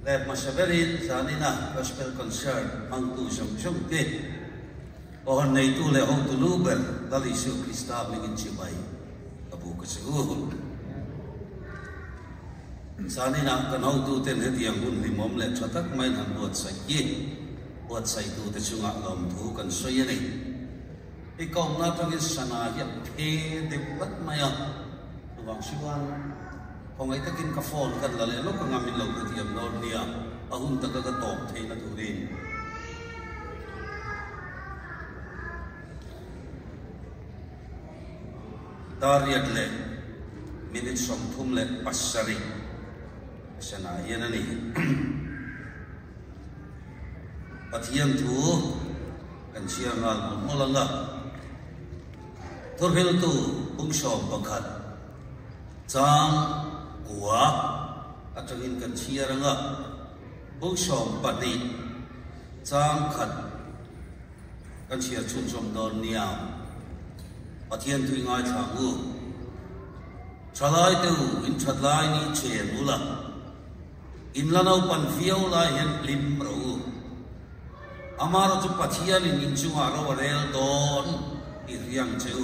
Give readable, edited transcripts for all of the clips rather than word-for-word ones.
le masaberin zanina gospel concert ang tu song te on nei tu le on tu luber dali su Krista lingin cibai abu kesuhul zanina kanau tu ten hetiang hun limom le chatak mai nan buat sai tu te chunga lom thu kan soye nei ikong na tangin sana ya the de bat maya tuang siwan kung ay takin ka phone kan lalelo ka ngamin law na tiyam noon niya ahun taga ka top thay na turin dariyat le minit somthum le pasari sana yan na ni patiyan tu kan siya ngal mulala turhil tu ungsom bakat jang gua atau kan cia ranga buksom pati jang khat kan cia chun som don niam pathian thui ngai thangu chalai tu in chatlai ni chen ula in lanau pan fiau la hen lim ro amaro chu pathian in chu aro rel don i riang cheu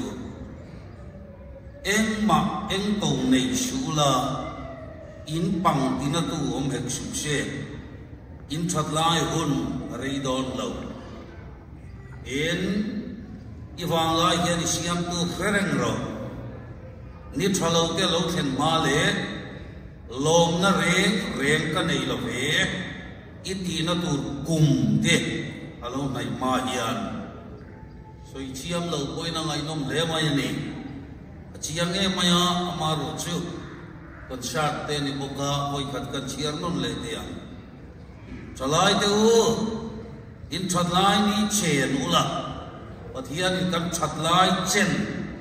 eng ma eng tong nei shula in pang tina tu om hek su she in that lai hun rei don lo in iwang lai hian siam tu khereng ro ni thalo ke lo khen ma le lom na reng ka nei lo ve iti na tu kum te alo nai ma hian soi chiam lo poi na ngai nom le mai ni chiang e maya amaro chu concert te ni boka hoi khat kan chiar non le te ya chalai te u in chatlai ni chen ula pathian kan chatlai chen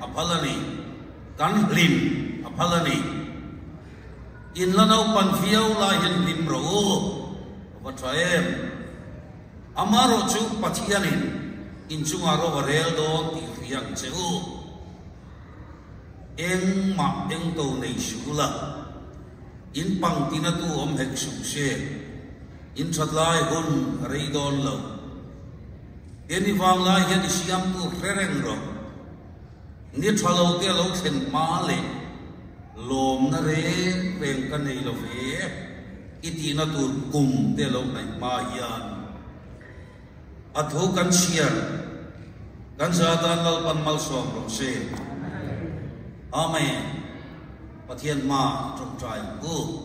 aphalani kan lim aphalani in lanau pan fiau la hin lim ro wa traem amaro chu pathian in chungaro rel do ti riang cheu eng ma eng to nei shula in pang tina tu om hek su she in chatlai hun rei don lo eni wang lai hian siam tu rereng ro ni thalo te lo khen ma le lom na re reng ka nei lo ve iti na tu kum te lo nai ma hian athu kan siar kan sa dan lal pan mal som ro se amen pathian ma trong trai ku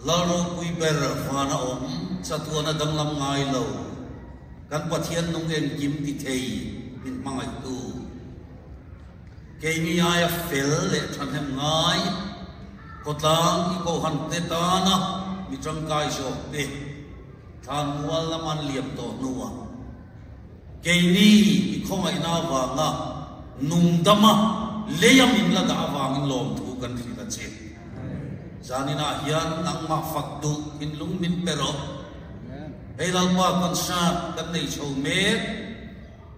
laro pui ber fana om chatuana danglam ngai lo kan pathian nong en kim ti thei min mangai tu keimi aya fel le than hem ngai kotang i ko han te ta na mi trong kai so te than wal la man liam to nuwa keini i khongai na wa nga nung dama leyam in la da awang lom thu kan thri la che zanina hian nang ma faktu in lung min pero helal pa kan sa kan nei chho me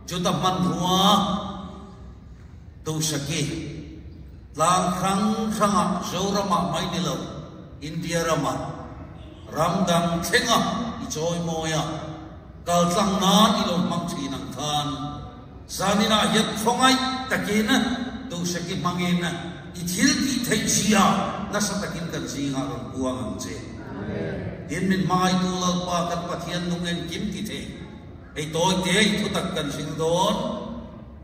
juta man huwa tu saki lang khang khanga zorama mai ni lo india rama ramdang thenga i choi moya kal tlang na i lo mang thi nang khan zanina yet khongai takina tu saki mangina i thil ki thei chia na sa takin kan singa ron buang ang che din min mai tu lal pa kan pathian nungen kim ki the ei toy te i thu tak kan sing don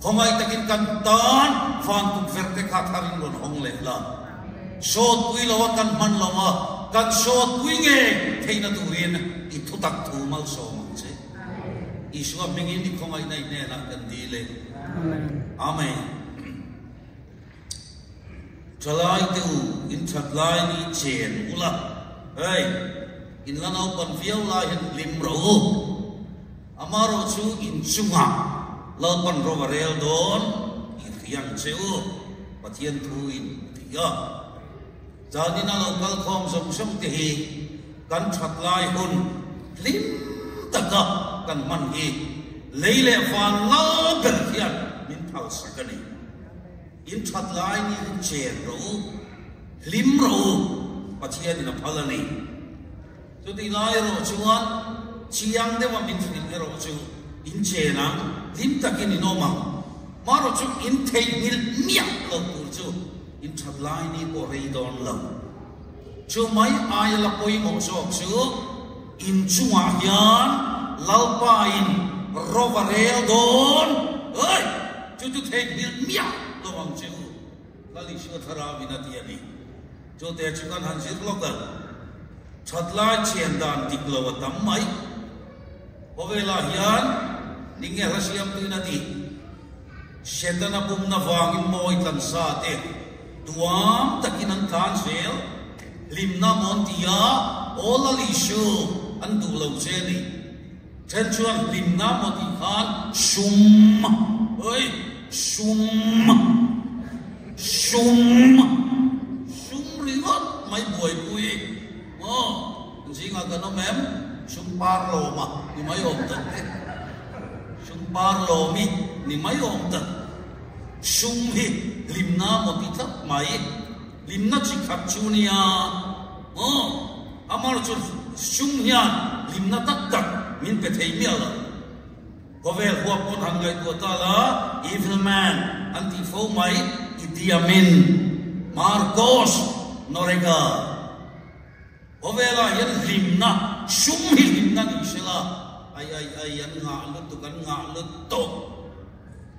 khongai takin kan tan fan tu verte kha tharin ron hong le la shot pui lawa kan man lawa kan shot pui nge theina tu rin i thu tak thu mal so mang che Iswa mingin di khongai nai ne na kan dile amen chalai tu in chatlai ni chen ula hey in lanau pan fiau la hin lim ro amaro chu in chunga la pan ro rel don i riang cheu pathian thu in thia janina lokal khom som som te hi kan chatlai hun lim taka kan man hi leile fan la ber hian min thau sakani in chatlai ni chen ro lim ro pathian pathian in a phalani to the lairo chuan chiang de wa min fin ero chu in chena lim takin inoma maro chu in thei mil miak lo tur chu in thlai ni ko rei don lo chu mai ai la poi mo so chu in chunga hian lalpa in rovarel don oi chu thei mil miak lo ang chu lali shu thara vinati ani chu te chu kan han sir lo ka chatla chen dan tiklo tam mai ovela hian ninge rasiam tinati shetana bumna wangin moi tan sa te tuam takinan kan sel limna montia olali shu an du lo cheni chen chuan limna moti khan shum oi shum rivat mai boi pui mo jinga kano mem shum parlo ma ni mai om ta shum parlo mi ni mai om ta shum hi limna moti thap mai limna chi khap chunia mo amar chu shum hian limna tak tak min pe thei mi ala kovel huap kon hangai ko ta la evil man anti fo mai idiamin Marcos Norega ovela yan limna shum hi limna ni sela ai yan nga lut tu kan nga lut to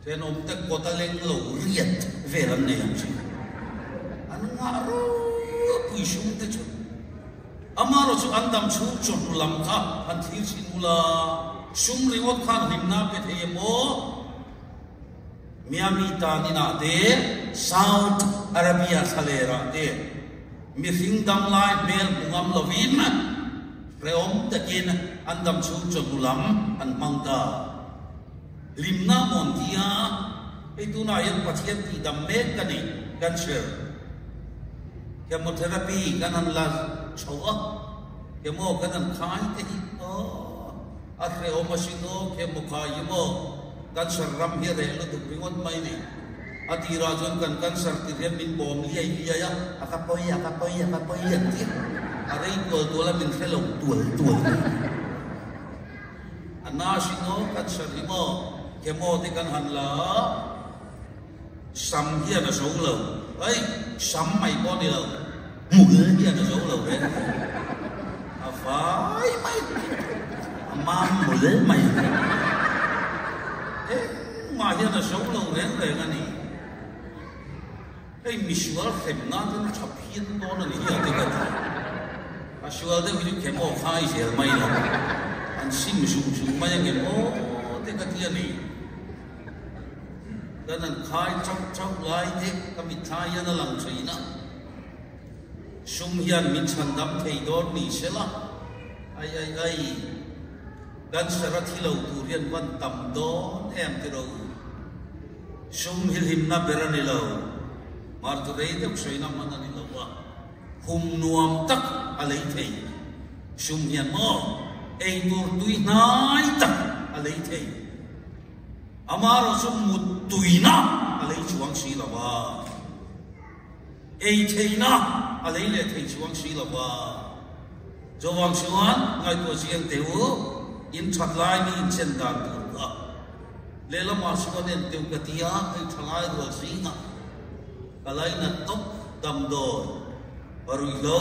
ten om tak kotaleng lo riat veran ne yan chi an nga ro pui shum te chu amaro chu andam chu chon lam kha an thir sin mula shum riwat khan limna pe the mo Miami tanina de South Arabia salera de mi singdam lai mel bungam lovin reom takin andam chu chogulam an mangda limna montia ituna yan pathian ti damme kani cancer chemotherapy kanan la chowa chemo kanan khai te o atre o masino chemo khayimo cancer ram hi re lo tu pingot mai ni ati rajon kan cancer ti re min bom li ai ya akapoi ti are ko to la min khelo tu anashino cancer himo chemo ti kan han la sam hi na so lo ai sam mai ko ni lo mu hi na so lo re afai mai mam mu mai mà hiện là sống lâu đến rồi anh ấy cái misual khem na thì nó chập hiên đó là lý do cái gì à sual đấy ví dụ khem ô khai gì mai là anh xin sung mai anh khem ô thế cái gì này cái này khai trong lại thế cái mình thay nó làm gì nữa sung hiền mình chăn đắm thấy đó mình sẽ là ai dan syarat hilau turian wan tam don em tiro sum hilim na berani lau mar tu rei te soi na mana ni lawa hum nuam tak alai thei sum hian mo ei tur tui nai tak alai thei amaro sum mut tuina alai chuang si lawa ei thei na alai le thei chuang si lawa jowang chuan ngai to siang teu in chathlai ni in chen dan tu lela ma suanen teu katia ai thalai ro singa kalai na top dam do barui lo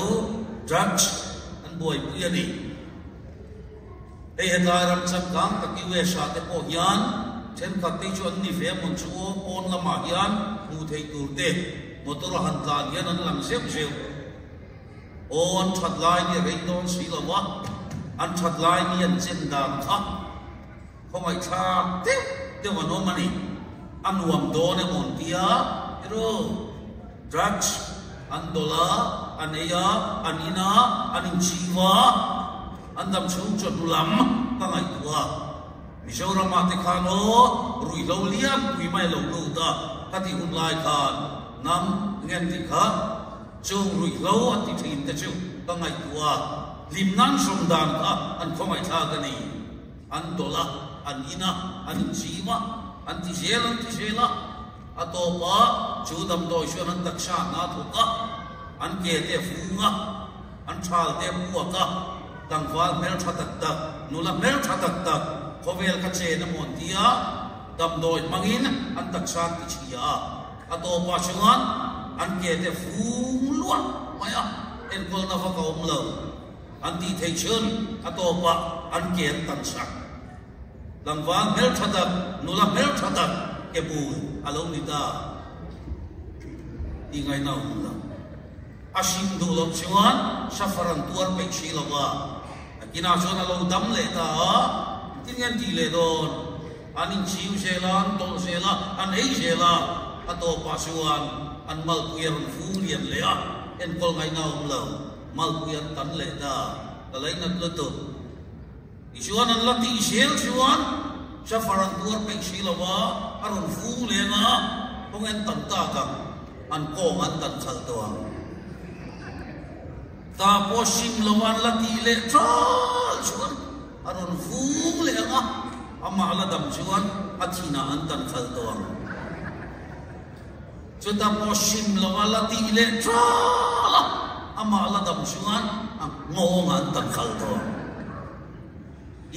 drugs an boy piani ei hetaram cham kam takiwe sha te po yan chen khati chu an ni ve mon chu on la ma yan mu thei tur te motor han tlan yan an lam sep seu on chathlai ni reidon silawa an chathlai ni an chen dan kha khomai tha te wa no mani anuam do ne mon tia ero drugs an dola aneya anina anin chiwa andam chung chodulam tangai tua mizoram ate khano rui lo liam kui mai lo lo da kati hunlai khan nam ngen ti kha chung rui lo ati thin te chu tangai tua limnan somdan kha an khomai tha gani an dola anina anin chiwa an ti zela atopa chudam do shuan an taksha na thuka an ke te funga an thal te puaka tangwal mel thatak tak nula mel thatak tak khovel ka che na mon tia dam doi mangin an taksan ti chia ato pa chuan an ke te fung luan maya en kol na fa ka lo an ti thei chun ato pa an ke tan sak tangwal mel thatak nula mel thatak ke bu alo ni da ingai na umla asim du lo chuan safaran tuar pe chi lo wa kina chuan alo dam le ta tingan ti le don anin chiu se la an tol se la an ei se la ato pa chuan an mal puyer fu lian le a en kol ngai na umla mal puyer tan le da kalai na lo to chuan an la ti sel chuan safaran tuar pe chi lo wa aron fu le na pong en tan ta ka an kong an tan khal toa ta po sim lawan lati le tral chuan aron fung le nga ama la dam chuan athina an tan khal toa chu ta po sim lawan lati le tral ama la dam chuan ngong an tan khal toa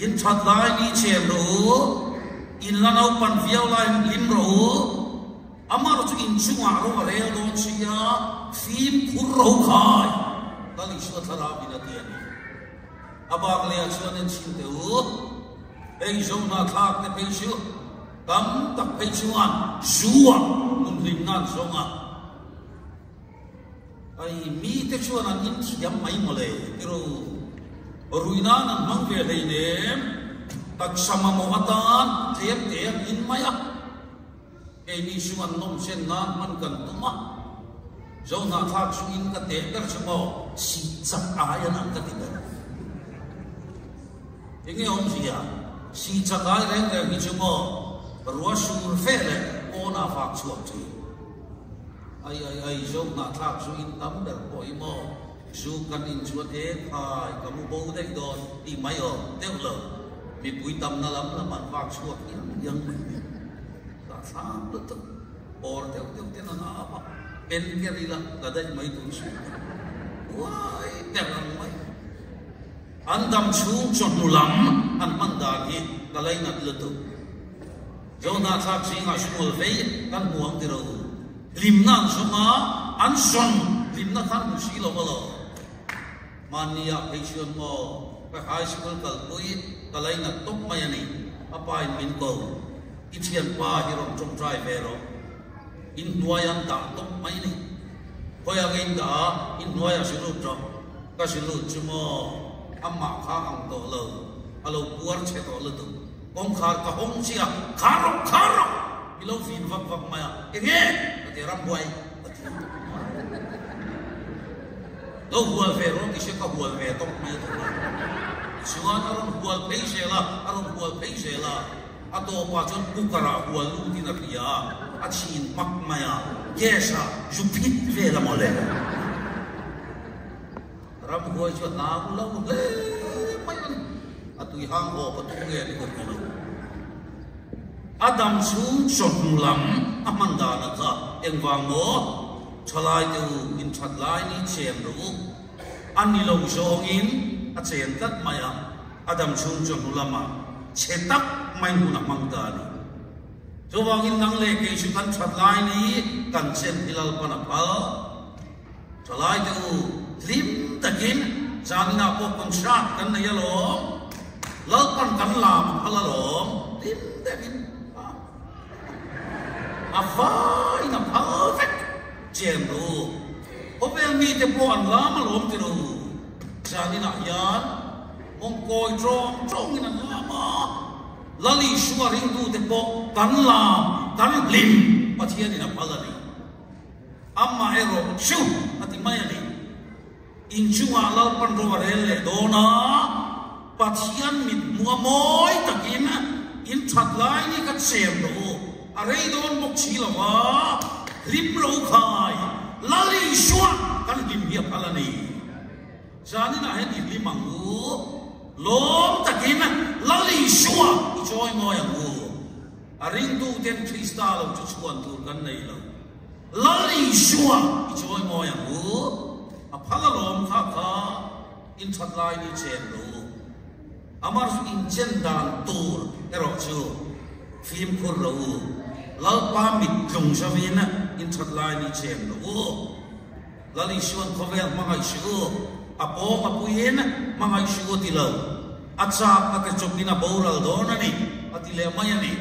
in chat lai ni chem ro in la nau pan viau lai lim ro amar chu in chunga ro re do chia phim khur ro khai tali shu thara binati ani abak le chuan en chin te u ei zong na thak te pe shu tam tak pe chuan zuwa mun lim nan zonga ai mi te chuan an in thiam mai mole ro ruina nan mang ve le ne tak sama mo atan thiam te in maya ei ni suan nom sen na man kan tuma zo na thak su in ka te kar chmo si chak aya nan ka tin inge om sia si chak ai reng reng ni chmo ruwa sur fe le o na fak chuak chi ai zo na thak su in tam der poi mo su kan in chuan e khai ka mu bo dei do ti mai o teu lo mi pui tam na lam la man fak chuak yang sang betul, orang teu teu na apa, pen kerila kadai mai tu sih, wah, jangan mai, andam chung nulam, an mandagi kalai nak letu, jauh nak saksi ngasul fei kan buang tiru, limna semua anson, limna kan musi lo malo, mania passion mo, high school kalpui kalai nak top mai ni, apa yang minto. Ichian pa hirom trong trai vero in nuayan ta tok mai ni hoya gen da in nuaya silu tro ka silu chumo amma kha ang to lo alo puar che to lo tu kong khar ka hong sia kharo ilo fin vak maya ege ate ram boy lo hual vero ki se ka hual ve tok mai suan aron hual peise la ato pa chon kukara hualu tina pia achin mak maya yesa jupit ve la mole ram hoi chon na lo le mai atui hang ho pa tu nge ni ko adam chung chon lam amanda na ka engwang mo chalai tu in chat lai ni chem ru ani lo zong in a chen tat maya adam chung chon lama chetak mai huna mangdani jowangin nang le ke su kan chat lai ni kan chen hilal panapal chalai tu lim takin janina po kontrak kan na yalo lalpan kan lam halalom lim takin afai na perfect jemru opel mi te po an lam alom tiru janina yan mongkoi trong in an lama lali shuaring du te po kan lam kan lim pathian in apalani amma ero shu ati mayani in chunga lal pan ro rele dona pathian mit muamoi takin in thatlai ni ka chem ro arei don mok chi lawa lim ro khai lali shua kan lim hi apalani jani na hen in limangu lom takin lali shua joy mo yang u aring tu ten kristal chu chuan tu kan nei lo lali shua joy mo yang u aphala lom kha in chat lai ni chen lo amar su in chen dan tur ero chu phim khur lo lal pa mit tlung savina in chat lai ni chen lo lali shon khovel mangai shu apo apuyen mangai shu ti lo acha ate chopina baural donani atile mayani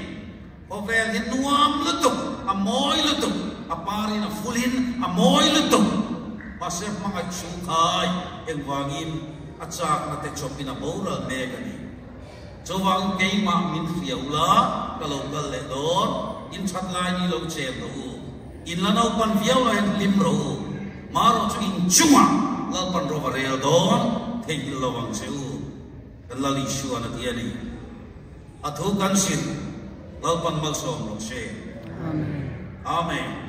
khovel hin nuam lutuk amoy lutuk apari na fulin amoy lutuk masep mangai shu khai engwangin acha ate chopina baural megani chowang keima min fiaula kalokal le don in chat lai ni lo chen lo in lanau pan viaula en lim ro maro chu in chuma lal pan ro varel don thei lawang seu lali shu ana tiani athu kan sin lal pan mal som lo she amen amen